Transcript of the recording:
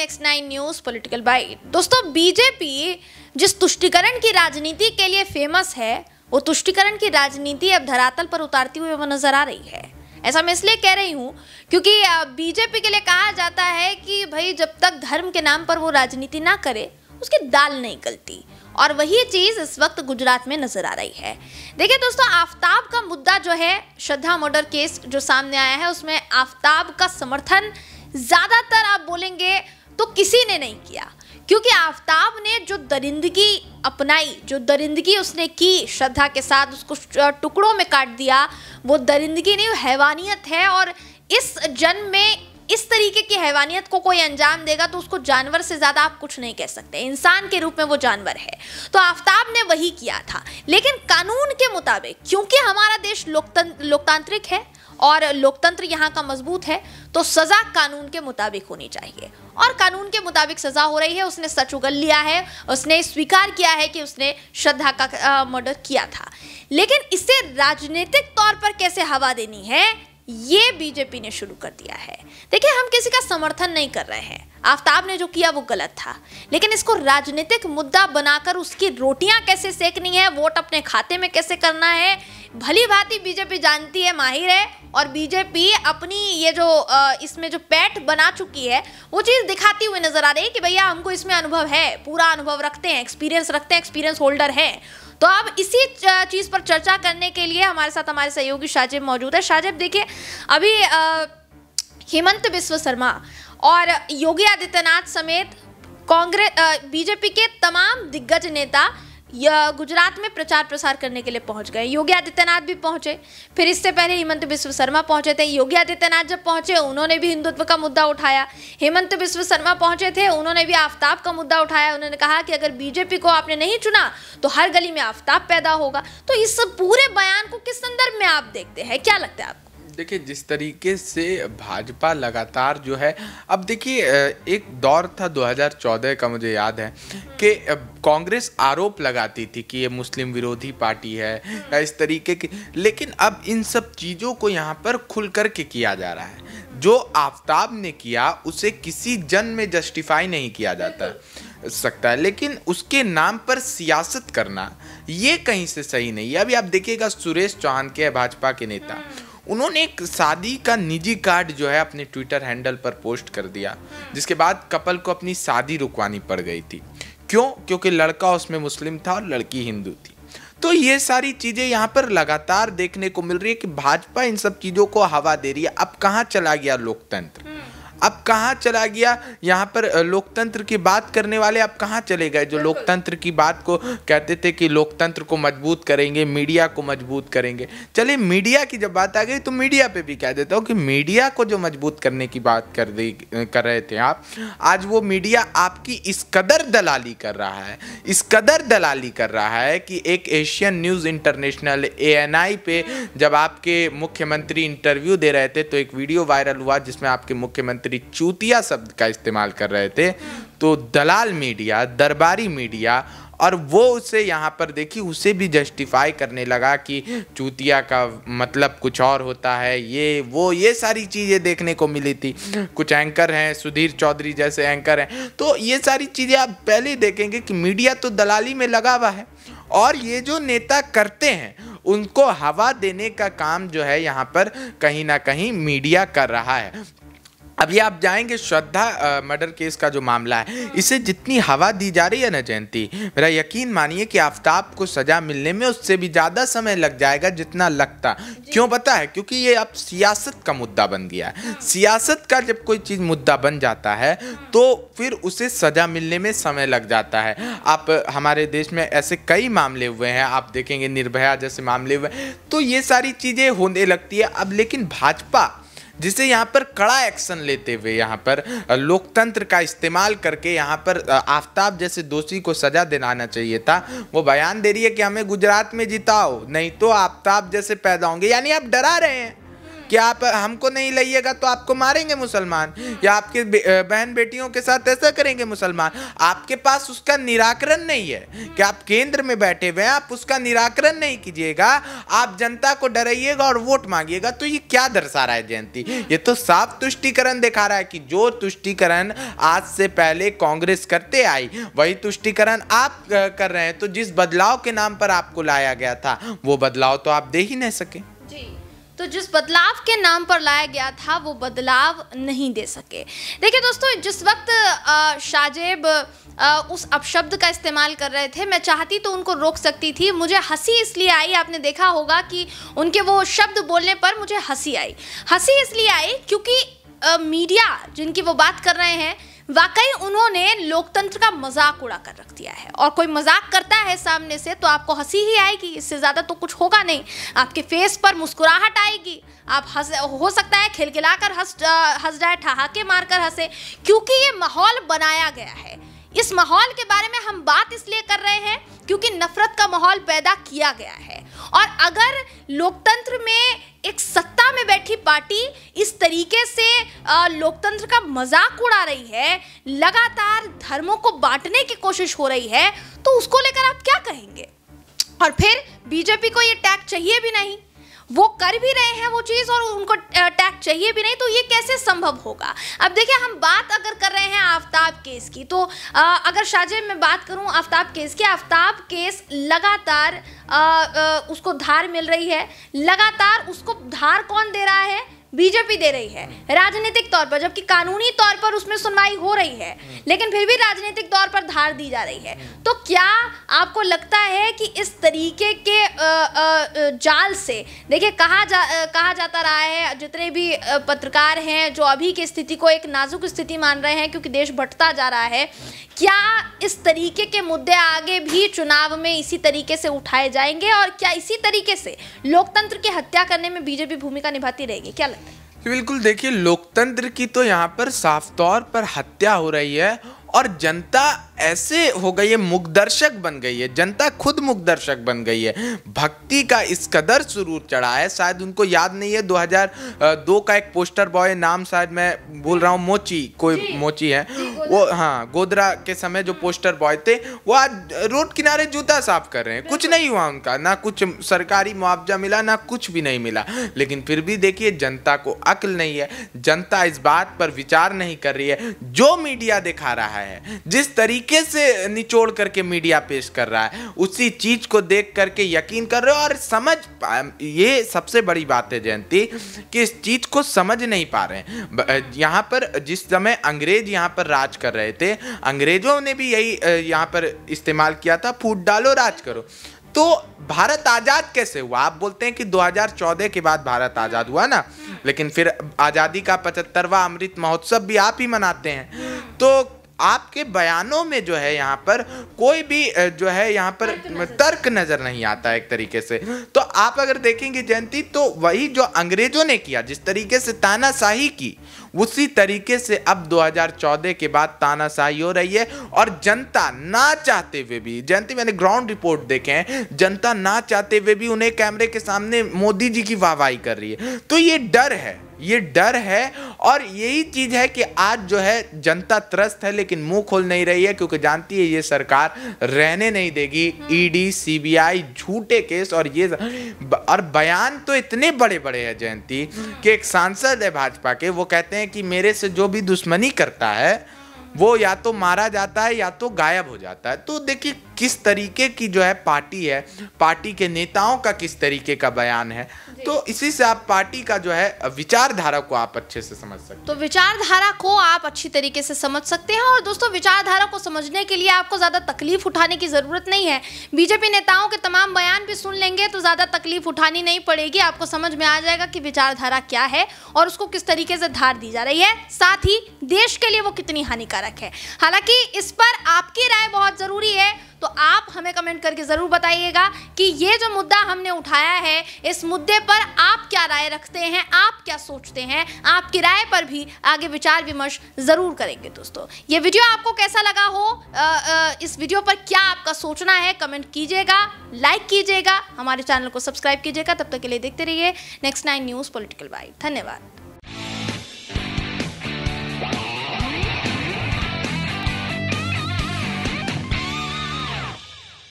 Next 9 news political bite. दोस्तों, BJP जिस तुष्टीकरण की राजनीति के लिए फेमस है, वो तुष्टीकरण की राजनीति अब धरातल पर उतारती हुई वो नजर आ रही है। ऐसा मैं इसलिए कह रही हूँ क्योंकि बीजेपी के लिए कहा जाता है कि भाई जब तक धर्म के नाम पर वो राजनीति ना करे उसकी दाल नहीं गलती, और वही चीज इस वक्त गुजरात में नजर आ रही है। देखिए दोस्तों, आफताब का मुद्दा जो है, श्रद्धा मर्डर केस जो सामने आया है, उसमें आफताब का समर्थन ज्यादातर आप बोलेंगे तो किसी ने नहीं किया, क्योंकि आफताब ने जो दरिंदगी अपनाई, जो दरिंदगी उसने की श्रद्धा के साथ, उसको टुकड़ों में काट दिया, वो दरिंदगी नहीं, हैवानियत है। और इस जन्म में इस तरीके की हैवानियत को कोई अंजाम देगा तो उसको जानवर से ज्यादा आप कुछ नहीं कह सकते, इंसान के रूप में वो जानवर है। तो आफताब ने वही किया था, लेकिन कानून के मुताबिक, क्योंकि हमारा देश लोकतांत्रिक है और लोकतंत्र यहाँ का मजबूत है, तो सजा कानून के मुताबिक होनी चाहिए, और कानून के मुताबिक सजा हो रही है। उसने सच उगल लिया है, उसने स्वीकार किया है कि उसने श्रद्धा का मर्डर किया था, लेकिन इसे राजनीतिक तौर पर कैसे हवा देनी है, ये बीजेपी ने शुरू कर दिया है। देखिए, हम किसी का समर्थन नहीं कर रहे हैं, आफताब ने जो किया वो गलत था, लेकिन इसको राजनीतिक मुद्दा बनाकर उसकी रोटियां कैसे सेकनी है, वोट अपने खाते में कैसे करना है, भली भांति बीजेपी जानती है, माहिर है। और बीजेपी अपनी ये जो इसमें जो पैठ बना चुकी है, वो चीज़ दिखाती हुई नजर आ रही है कि भैया हमको इसमें अनुभव है, पूरा अनुभव रखते हैं, एक्सपीरियंस रखते हैं, एक्सपीरियंस होल्डर है। तो अब इसी चीज़ पर चर्चा करने के लिए हमारे साथ हमारे सहयोगी शाजिब मौजूद है। शाजिब, देखिए, अभी हेमंत बिस्व शर्मा और योगी आदित्यनाथ समेत कांग्रेस बीजेपी के तमाम दिग्गज नेता गुजरात में प्रचार प्रसार करने के लिए पहुंच गए। योगी आदित्यनाथ भी पहुंचे, फिर इससे पहले हेमंत बिस्व शर्मा पहुंचे थे। योगी आदित्यनाथ जब पहुंचे उन्होंने भी हिंदुत्व का मुद्दा उठाया, हेमंत बिस्व शर्मा पहुंचे थे, उन्होंने भी आफताब का मुद्दा उठाया। उन्होंने कहा कि अगर बीजेपी को आपने नहीं चुना तो हर गली में आफताब पैदा होगा। तो इस पूरे बयान को किस संदर्भ में आप देखते हैं, क्या लगता है आपको? देखिए, जिस तरीके से भाजपा लगातार जो है, अब देखिए एक दौर था 2014 का, मुझे याद है कि कांग्रेस आरोप लगाती थी कि ये मुस्लिम विरोधी पार्टी है या इस तरीके की, लेकिन अब इन सब चीज़ों को यहाँ पर खुल कर के किया जा रहा है। जो आफताब ने किया उसे किसी जन में जस्टिफाई नहीं किया जाता सकता है, लेकिन उसके नाम पर सियासत करना ये कहीं से सही नहीं है। अभी आप देखिएगा, सुरेश चौहान के भाजपा के नेता, उन्होंने एक शादी का निजी कार्ड जो है अपने ट्विटर हैंडल पर पोस्ट कर दिया, जिसके बाद कपल को अपनी शादी रुकवानी पड़ गई थी। क्यों? क्योंकि लड़का उसमें मुस्लिम था और लड़की हिंदू थी। तो ये सारी चीज़ें यहाँ पर लगातार देखने को मिल रही है कि भाजपा इन सब चीज़ों को हवा दे रही है। अब कहाँ चला गया लोकतंत्र, अब कहाँ चला गया यहाँ पर लोकतंत्र की बात करने वाले, अब कहाँ चले गए जो लोकतंत्र की बात को कहते थे कि लोकतंत्र को मजबूत करेंगे, मीडिया को मजबूत करेंगे। चलिए, मीडिया की जब बात आ गई तो मीडिया पे भी कह देता हूँ कि मीडिया को जो मजबूत करने की बात कर रहे थे आप, आज वो मीडिया आपकी इस कदर दलाली कर रहा है, इस कदर दलाली कर रहा है कि एक एशियन न्यूज़ इंटरनेशनल ANI पे जब आपके मुख्यमंत्री इंटरव्यू दे रहे थे तो एक वीडियो वायरल हुआ जिसमें आपके मुख्यमंत्री चूतिया शब्द का इस्तेमाल कर रहे थे। तो दलाल मीडिया, दरबारी मीडिया, और वो उसे यहाँ पर देखिए उसे भी जस्टिफाई करने लगा कि चूतिया का मतलब कुछ और होता है, ये सारी चीज़ें देखने को मिली थी। कुछ एंकर हैं, सुधीर चौधरी जैसे एंकर हैं, तो ये सारी चीज़ें आप पहले ही देखेंगे कि मीडिया तो दलाली में लगा हुआ है, और ये जो नेता करते हैं उनको हवा देने का काम जो है यहाँ पर कहीं ना कहीं मीडिया कर रहा है। अभी आप जाएंगे, श्रद्धा मर्डर केस का जो मामला है, इसे जितनी हवा दी जा रही है ना जयंती, मेरा यकीन मानिए कि आफताब को सजा मिलने में उससे भी ज़्यादा समय लग जाएगा जितना लगता। क्यों पता है? क्योंकि ये अब सियासत का मुद्दा बन गया है। सियासत का जब कोई चीज़ मुद्दा बन जाता है तो फिर उसे सजा मिलने में समय लग जाता है। आप हमारे देश में ऐसे कई मामले हुए हैं, आप देखेंगे निर्भया जैसे मामले हुए, तो ये सारी चीज़ें होने लगती है। अब लेकिन भाजपा जिसे यहाँ पर कड़ा एक्शन लेते हुए यहाँ पर लोकतंत्र का इस्तेमाल करके यहाँ पर आफताब जैसे दोषी को सजा दिलाना चाहिए था, वो बयान दे रही है कि हमें गुजरात में जिताओ नहीं तो आफताब जैसे पैदा होंगे। यानी आप डरा रहे हैं कि आप हमको नहीं लाइएगा तो आपको मारेंगे मुसलमान, या आपके बहन बेटियों के साथ ऐसा करेंगे मुसलमान। आपके पास उसका निराकरण नहीं है कि आप केंद्र में बैठे हुए हैं, आप उसका निराकरण नहीं कीजिएगा, आप जनता को डराइएगा और वोट मांगिएगा। तो ये क्या दर्शा रहा है जयंती? ये तो साफ तुष्टीकरण दिखा रहा है कि जो तुष्टीकरण आज से पहले कांग्रेस करते आई वही तुष्टीकरण आप कर रहे हैं। तो जिस बदलाव के नाम पर आपको लाया गया था वो बदलाव तो आप दे ही नहीं सके। जी, तो जिस बदलाव के नाम पर लाया गया था वो बदलाव नहीं दे सके। देखिए दोस्तों, जिस वक्त शाहजेब उस अपशब्द का इस्तेमाल कर रहे थे, मैं चाहती तो उनको रोक सकती थी। मुझे हंसी इसलिए आई, आपने देखा होगा कि उनके वो शब्द बोलने पर मुझे हंसी आई। हंसी इसलिए आई क्योंकि मीडिया जिनकी वो बात कर रहे हैं, वाकई उन्होंने लोकतंत्र का मजाक उड़ा कर रख दिया है। और कोई मजाक करता है सामने से तो आपको हंसी ही आएगी, इससे ज़्यादा तो कुछ होगा नहीं। आपके फेस पर मुस्कुराहट आएगी, आप हो सकता है खिलखिलाकर हंस जाए, ठहाके मारकर हंसे, क्योंकि ये माहौल बनाया गया है। इस माहौल के बारे में हम बात इसलिए कर रहे हैं क्योंकि नफरत का माहौल पैदा किया गया है। और अगर लोकतंत्र में एक सत्ता में बैठी पार्टी इस तरीके से लोकतंत्र का मजाक उड़ा रही है, लगातार धर्मों को बांटने की कोशिश हो रही है, तो उसको लेकर आप क्या कहेंगे? और फिर बीजेपी को ये टैग चाहिए भी नहीं, वो कर भी रहे हैं वो चीज़ और उनको टैग चाहिए भी नहीं, तो ये कैसे संभव होगा? अब देखिए, हम बात अगर कर रहे हैं आफ्ताब केस की, तो अगर शाहजेब में बात करूं आफ्ताब केस की, आफ्ताब केस लगातार उसको धार मिल रही है। लगातार उसको धार कौन दे रहा है? बीजेपी दे रही है राजनीतिक तौर पर, जबकि कानूनी तौर पर उसमें सुनवाई हो रही है, लेकिन फिर भी राजनीतिक तौर पर धार दी जा रही है। तो क्या आपको लगता है कि इस तरीके के जाल से, देखिए कहा जाता रहा है, जितने भी पत्रकार हैं जो अभी की स्थिति को एक नाजुक स्थिति मान रहे हैं क्योंकि देश बंटता जा रहा है, क्या इस तरीके के मुद्दे आगे भी चुनाव में इसी तरीके से उठाए जाएंगे? और क्या इसी तरीके से लोकतंत्र की हत्या करने में बीजेपी भूमिका निभाती रहेगी? क्या लगता है? बिल्कुल, देखिए लोकतंत्र की तो यहाँ पर साफ तौर पर हत्या हो रही है और जनता ऐसे हो गई है, मुखदर्शक बन गई है, जनता खुद मुखदर्शक बन गई है। भक्ति का इस कदर सुरूर चढ़ा है, शायद उनको याद नहीं है 2002 का एक पोस्टर बॉय, नाम शायद मैं भूल रहा हूँ, मोची, कोई मोची है वो, हाँ, गोदरा के समय जो पोस्टर बॉय थे वो आज रोड किनारे जूता साफ कर रहे हैं। कुछ नहीं हुआ उनका, ना कुछ सरकारी मुआवजा मिला, ना कुछ भी नहीं मिला, लेकिन फिर भी देखिए जनता को अक्ल नहीं है, जनता इस बात पर विचार नहीं कर रही है। जो मीडिया दिखा रहा है, जिस तरीके से निचोड़ करके मीडिया पेश कर रहा है, उसी चीज को देख करके यकीन कर रहे हो और समझ, ये सबसे बड़ी बात है जयंती कि इस चीज को समझ नहीं पा रहे हैं। यहाँ पर जिस समय अंग्रेज यहाँ पर राज कर रहे थे, अंग्रेजों ने भी यही यहाँ पर इस्तेमाल किया था, फूट डालो राज करो। तो भारत आजाद कैसे हुआ? आप बोलते हैं कि 2014 के बाद भारत आजाद हुआ ना, लेकिन फिर आजादी का 75वां अमृत महोत्सव भी आप ही मनाते हैं। तो आपके बयानों में जो है यहाँ पर कोई भी जो है यहाँ पर तर्क नजर नहीं आता एक तरीके से। तो आप अगर देखेंगे जयंती, तो वही जो अंग्रेजों ने किया, जिस तरीके से तानाशाही की, उसी तरीके से अब 2014 के बाद तानाशाही हो रही है। और जनता ना चाहते हुए भी, जयंती मैंने ग्राउंड रिपोर्ट देखे हैं, जनता ना चाहते हुए भी उन्हें कैमरे के सामने मोदी जी की वाहवाही कर रही है। तो ये डर है, ये डर है, और यही चीज है कि आज जो है जनता त्रस्त है लेकिन मुंह खोल नहीं रही है, क्योंकि जानती है ये सरकार रहने नहीं देगी। ईडी, सीबीआई, झूठे केस और ये, और बयान तो इतने बड़े बड़े हैं जयंती कि एक सांसद है भाजपा के, वो कहते हैं कि मेरे से जो भी दुश्मनी करता है वो या तो मारा जाता है या तो गायब हो जाता है। तो देखिए किस तरीके की जो है पार्टी है, पार्टी के नेताओं का किस तरीके का बयान है। तो इसी से आप पार्टी का जो है विचारधारा को आप अच्छे से समझ सकते हैं। तो विचारधारा को आप अच्छी तरीके से समझ सकते हैं। और दोस्तों, विचारधारा को समझने के लिए आपको ज़्यादा तकलीफ उठाने की ज़रूरत नहीं है। बीजेपी नेताओं के तमाम बयान भी सुन लेंगे तो ज़्यादा तकलीफ उठानी नहीं पड़ेगी। आपको समझ में आ जाएगा कि विचारधारा क्या है और उसको किस तरीके से धार दी जा रही है, साथ ही देश के लिए वो कितनी हानिकारक है। हालांकि इस पर आपकी राय बहुत ज़रूरी है, तो आप हमें कमेंट करके ज़रूर बताइएगा कि ये जो मुद्दा हमने उठाया है, इस मुद्दे पर आप क्या राय रखते हैं, आप क्या सोचते हैं। आपकी राय पर भी आगे विचार विमर्श ज़रूर करेंगे। दोस्तों, ये वीडियो आपको कैसा लगा हो, इस वीडियो पर क्या आपका सोचना है, कमेंट कीजिएगा, लाइक कीजिएगा, हमारे चैनल को सब्सक्राइब कीजिएगा। तब तक के लिए देखते रहिए नेक्स्ट 9 न्यूज़ पॉलिटिकल बाइट। धन्यवाद।